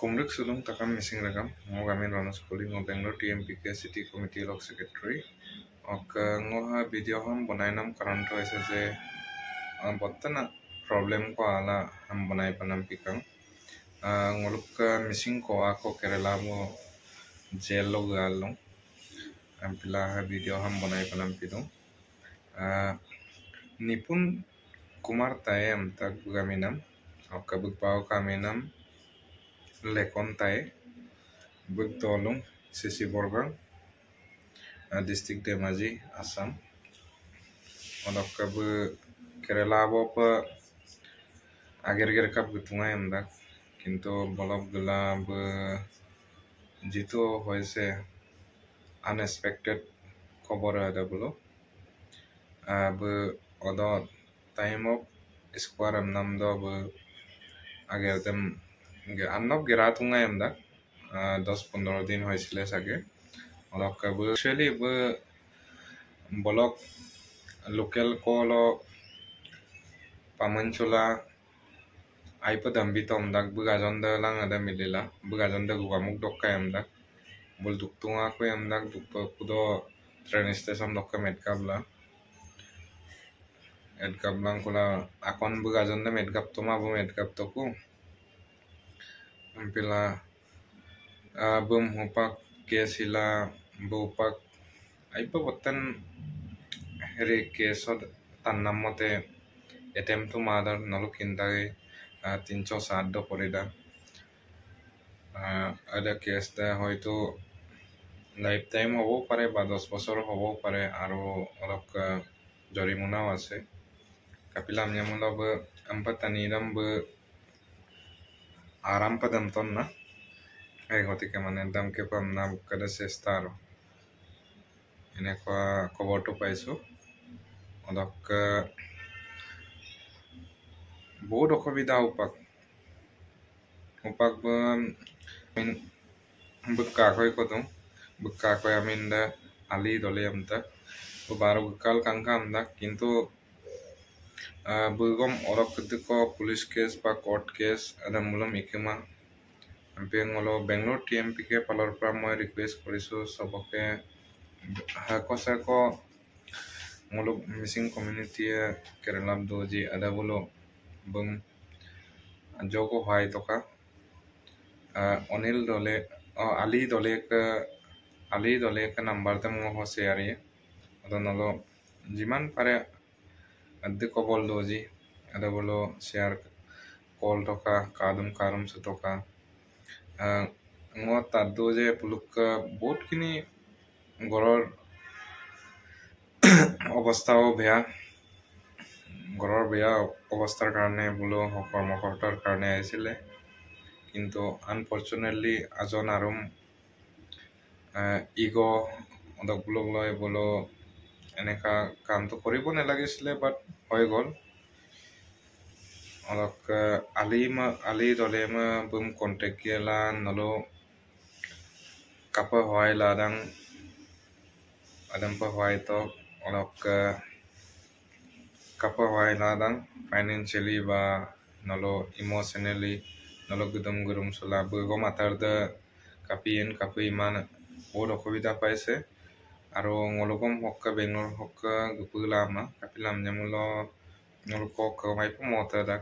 Kumrik sulung takam missing rakam mo gamin rana schooling mo Bangalore TMPK City Committee Lok Secretary ok ngoha video ham bonainam karan to aise je bottana problem ko ala ham bonai panam pikang ngoluk missing ko ako Kerala mo jail lo galong ampila video ham bonai panam pidong Nipun Kumar Tayem tak gaminam ok kabuk pau kaminam Lekon Tay Buk Tolung Sisi Borgang District Demaji Assam Odok kabu Kerala bopa ager kap gutunga emdak kintu bolok gula bu jitu hoise unexpected khobor ada bulo bu odo time of square nam do bu ager dem annok geratunga emdak 10-15 din hoisile sage olok kabu actually bu bolok local kolo pamanchula aipa dambi tom dak bu gajonda lang ada milila bu gajonda gugamuk dokka emdak bol duktunga ko emdak dukpa kudo train station dokka medkabla edkablang kula akon bu gajonda medkap toma bu medkap toku ampila bum hopak kesila bupak aipa botan heri kesod tannamote attempt to mother nalukintai 360 porida ada case দা হয়তো life time হবো পারে বা 10 বছর হবো পারে আরো অলক জরিমানাও আছে কাপিলাম যেমনব আম্পাতানিরাম ব আরাম পদম তন্না এই গতিকে মানে দামকে পাম না কদে চেষ্টা আৰু এনেকুৱা খবৰটো পাইছো অলক বহুত অসুবিধা upak min bekakoi kodong bekakoi aminda ali dole amta baru bekal kangka amda kintu begom orok kediko police case ba court case ada mulam ikema ampe ngolo Bangalore TMPK palor pra moi request korisu soboke hakosa ko ngolo missing community Kerala doji ada bolo bum jogo hai toka Onil dole Ali dole ka number te mo ho share ye adonalo jiman pare adde ko bol doji ada bolo share call toka kadum karum su toka ngo taddo je puluk bot kini goror অবস্থাও বেয়া গৰৰ বেয়া অৱস্থাৰ কাৰণে বলো কৰ্মকৰ্তাৰ কাৰণে আহিছিলে কিন্তু unfortunately আজন আৰুম ego অদকলক লৈ বলো এনেকা কামটো কৰিব নালাগিছিলে বাট হৈ গল অলক আলি দলে বুম কন্টেক্ট গেলা নলো কাপা হয় লাদাং adampa হয় তো Alok kapa hoy ladang financially ba nolo emotionally nolo gurum sula bugo matar da kapien kapi man odo kobida paise aro ngologom hokka Bangalore hokka gupulama kapilam nyamulo nolo kok mai po mota da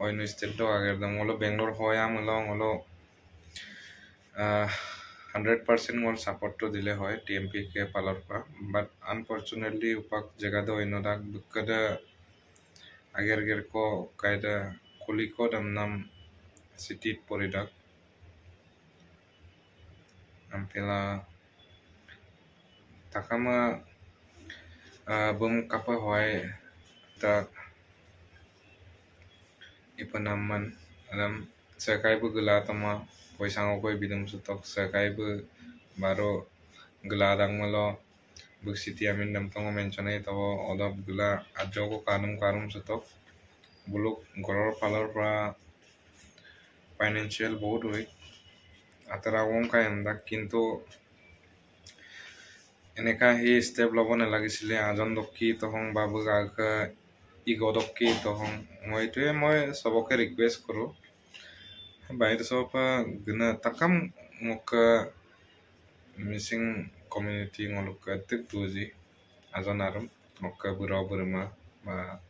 oy no state do agar da ngolo Bangalore hoya mulo ngolo 100% ngol support to dile hoy TMPK palor pa but unfortunately upak jaga do inodak bukkada agar ko kaida kuliko damnam city poridak ampela takama bum kapa hoy ta ipanaman alam sakai bu gula tama poisang ko bidum sutok sakai bu baro geladang malo buk city amin dam tongo mention ai to odop gula ajogo karum sutok buluk goror palor pra financial board hoi atara won ka emdak kintu এনেকা হি step লব নালাগিছিলে আজন দক্কি তহং বাবু গাকা ইগদক্কি তহং মই সবকে request কৰো Bayar sopa guna takam muka missing community ngoluk ke tik tuji azonarum muka burau burma ba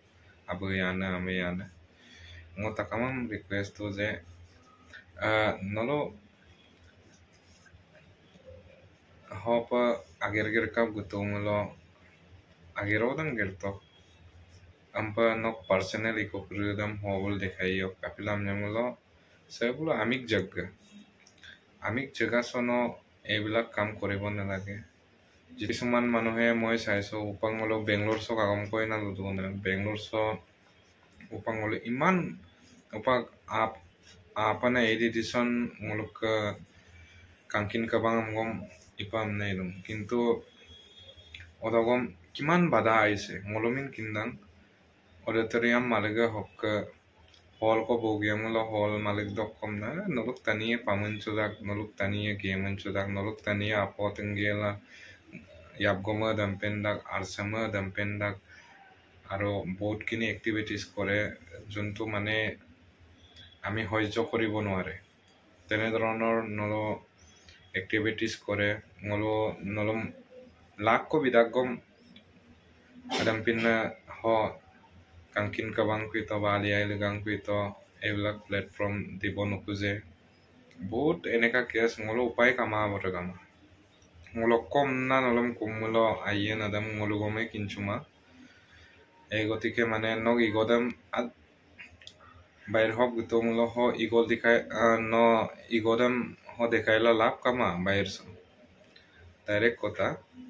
abu yana ame yana ngo takamam request tu je nolo hopa ager ager kap gutumlo agerodan gerto ampa nok personal iko krudam hobul dekhayo kapilam nyamulo sebulo amik jaga sono এইবিলাক কাম কৰিব নালাগে কিছুমান মানুহে মই চাইছো উপাংলো বেংগলোৰ চ কাম কৰি নালুতো না বেংগলোৰ চ উপাংলো ইমান উপাক আপনে এডিশন মুলক কাংকিন কাবাং আমগম ইপাম নাইলুম কিন্তু অদগম কিমান বাধা আইছে মলমিন কিন্দাং অডিটোরিয়াম মালিকে হক hall ko bogiamulo hall malik dokkom na noluk taniye pamunchudak noluk taniye gemunchudak noluk taniye apotingela yapgoma dampendak arsama dampendak aro বহুত kini activities কৰে যোনটো মানে আমি সহ্য কৰিব নোৱাৰে তেনে ধৰণৰ নলো activities কৰে নলম লাখো বিদাগম adampinna ho kangkin kabang kuito bali aile gang kuito এইবিলাক প্ল্যাটফর্ম দিব নোখোজে বহুত এনেকা কেস ngolo উপায় কামা বটে কামা ngolo কম না নলম কুমুলো আইয়ে নাদাম ngolo গমে কিনচুমা এই গতিকে মানে নগ ইগোদাম বাইর হক গুতো মুলো হ ইগোল দেখায় ন ইগোদাম হ দেখাইলা লাভ কামা বাইর ডাইরেক্ট কথা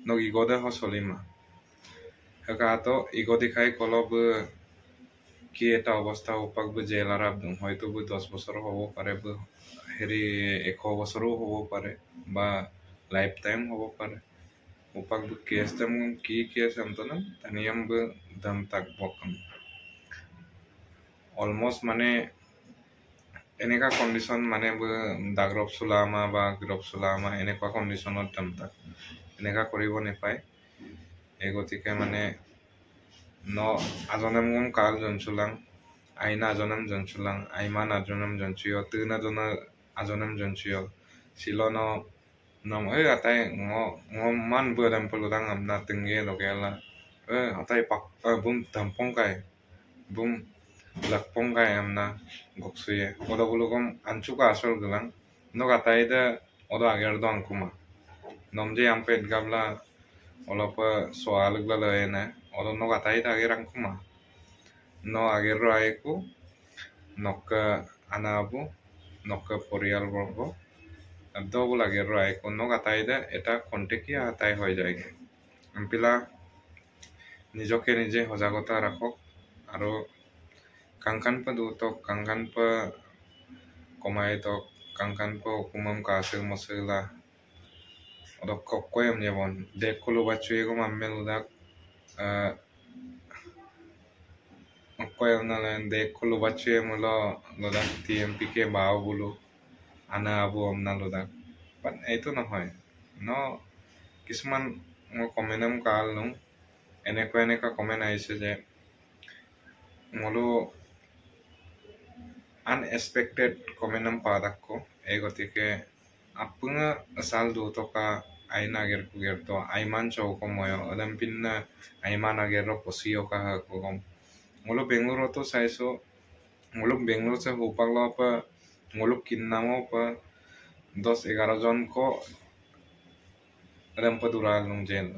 নগ ইগোদে হ চলিমা হেকাতো ইগো দেখাই কলব কি এটা অবস্থা উপাক জেল আরাবদুম হয়তো 10 বছর হব পারে হেরি 100 বছরও হব পারে বা লাইফ টাইম হব পারে upak কেস তেমন কি কেস আমতনা তানিয়াম দাম তাক বকম অলমোস্ট মানে এনেকা কন্ডিশন মানে দাগরব সুলামা বা গরব সুলামা এনেকা কন্ডিশনত দাম তাক এনেকা কৰিব নেপায় এই গতিকে মানে ন আজনাম কাল জনচুলাং আইনা আজনাম জনচুলাং আইমান আজনাম জনচিয় তিনা জনা আজনাম জনচিয় Ceylon nong atai man budam peludang amna tingge lokela atai pak bum tampong kai bum lakpong kai amna goksuye oda bulugom anchuka asol gelang no atai da oda ager do angkuma nomje ampet gabla olapa soal gala ena oda no atai da ager angkuma no ager ro aiku nokka anabu nokka porial borgo double lage roi কোনো কাটাই দে এটা কন্টেকিয়া আটাই হৈ যায় আম্পিলা নিজকে নিজে সজাগতা ৰাখক আৰু কাংকানপা দুতক কাংকানপা কমাইতক কাংকানপা হুকুমম কাছে মসলা অদক কয়ম যেমন দেখলো বাচ্চুয়ে গো মাম্মেলুদাক কয়ম নালে দেখলো বাচ্চুয়ে মুলো লদাক টিএমপি কে বাও বলো আনা আবু আমনা লদাক বাট এইটো নহয় ন কিছুমান মই কমেণ্টম কাল লওঁ এনেকুৱা কমেণ্ট আহিছে যে মোলো আনএক্সপেক্টেড কমেণ্টম পাদাকো এই গতিকে আপুঙা সাল দুটকা আইনা আগের কুগেরতো আইমান চৌকো ময় অদম পিন্না আইমান আগের পসিও কাহা কম মোলো বেঙ্গলোরতো চাইছো মোলো বেঙ্গলোর সে হোপাগলা পা মোলো কিন্নামো পা 10-11 জন ko rempadura nung jail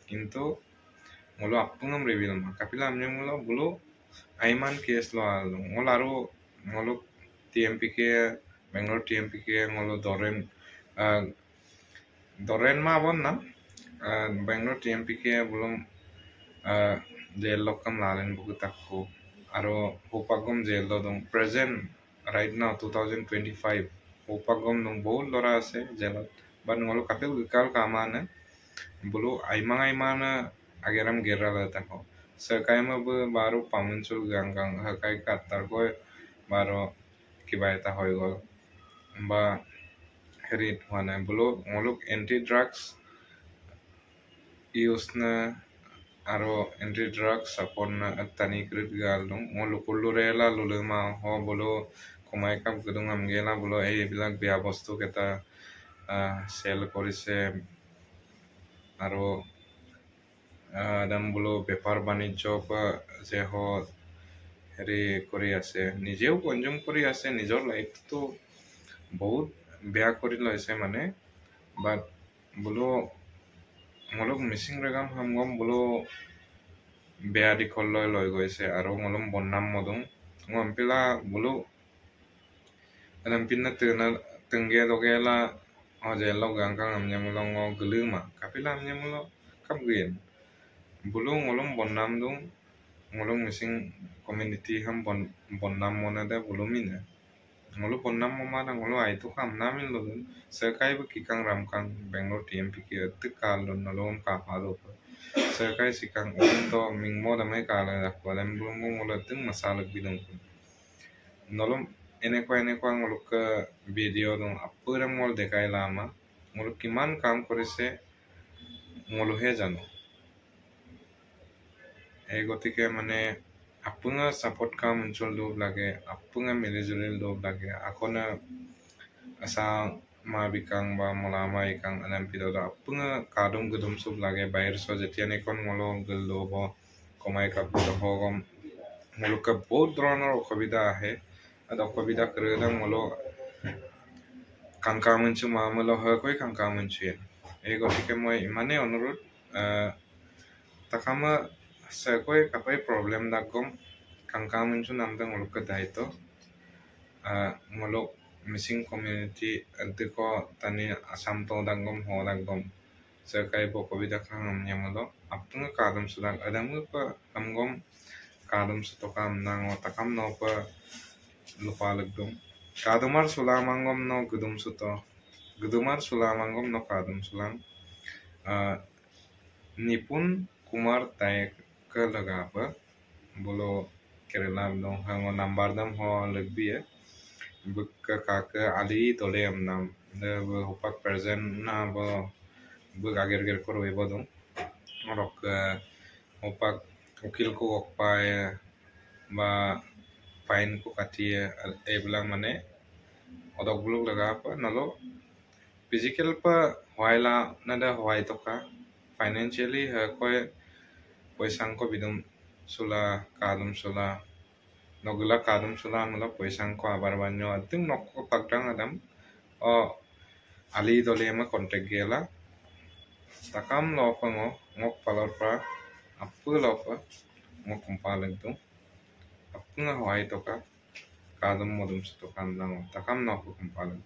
কিন্তু মুলো আপুঙম রিভিল মা কাপিলা আমনে মুলো বুলো আইমান কেস লো আলো মুল আরো মুলো টিএমপি কে বেঙ্গলোর টিএমপি কে মুলো দরেন মা বন না বেঙ্গলোর টিএমপি কে বুলো জেল লোকম লালেন বুকু তাকো আরো হোপাগম জেল দং present right now 2025 upagom nung bol lora ase jelat ban ngolo kapel gikal kamana bulu aimana ageram gerra lata ko sakai ma baru pamuncul ganggang hakai katar ko baro kibaita hoy gol ba herit wana bulu ngoluk anti drugs use na aro anti drugs sapon na tani krit gal dong ngoluk kulurela lulema ho bulu কমাই cup গদুং আমগেলা বোলো এইবিলাক বেয়া বস্তু কেইটা cell কৰিছে আৰু একদম বোলো বেপাৰ বাণিজ্য যে হেৰি কৰি আছে নিজেও কনজিউম কৰি আছে নিজৰ লাইফটো বহুত বেয়া কৰি লৈছে মানে বাট বোলো মলক মিচিং ৰেগাম হামগম বোলো বেয়া দিশলৈ লৈ গৈছে আৰু মলম বন্নাম মদং ngompiला বোলো পিনা tengge logela oje logang kang amnya mulong geluma kapila amnya mulo kapgien bulu ngolong bonnam dung ngolong missing community ham bonnam monada bulumina ngolo bonnam mama na ngolo ai to kam namin lo sekai bu kikang ramkang Bangalore TMP ki tikal lo nolom ka phalo sekai sikang to mingmo da mai kala da kolam bulung ngolo ting masalak bidung nolom এনেকুৱা ngolok video dong apura mol dekai lama ngolok kiman কাম কৰিছে ngolohe জানো এই গতিকে মানে আপুঙা support কাম অঞ্চল দোব লাগে আপুঙা মিলিজুলিল দোব লাগে আকনা আসা মা বিকাং বা মলামা ইকাং আনাম পিদো আপুঙা কাদুম গুদুম সব লাগে বাইর সো যেতিয়ানে কোন ngolo গললো ব কমাই কাপ হগম ngolok বহুত ধৰণৰ অসুবিধা আহে ada অসুবিধা কেৰেদাং মলো কাংকা মঞ্চু মামলো হয় কই কাংকা মঞ্চু এই গতিকে মই ইমানে অনুৰোধ তাকামা সকৈ কাপাই প্ৰবলেম দাগম কাংকা মঞ্চু নামদং মলক দায়িত্ব মলক মিসিং কমিউনিটি আদিকো তানি আসাম তো দাগম হ দাগম সকৈ অসুবিধা খাং আমলো আপুঙ কাদম সুদাং আদামু আমগম কাদম সুতকাম নাং তাকাম knob lupa legdum kadumar sulamangom no gudum suto gudumar sulamangom no kadum sulang nipun kumar tay ke lagapa bolo kerala no hango nambar dam ho legbiye bukka kaka ali tole amnam de hopak present na bo bu ager ger koro ebodum rok hopak ukil ko okpai ba fine কো কাটিয়ে এইবিলাক মানে অদকবুলক লগা নলো physical পা হয়লা নাদা হয় টকা financially হয় পয়সাংক বিদম সুলা কাদম সুলা নগুলা কাদম সুলা আমলা পয়সাংক আবার বান্য আদিম নক পাকটাং আদাম ও আলি দলে আমা কন্টাক্ট গেলা তাকাম লফং ngok palor pra apu lofa ngok kumpaleng tu Appunga hoai toka kadam modum suto kandang takam na ko kumpalan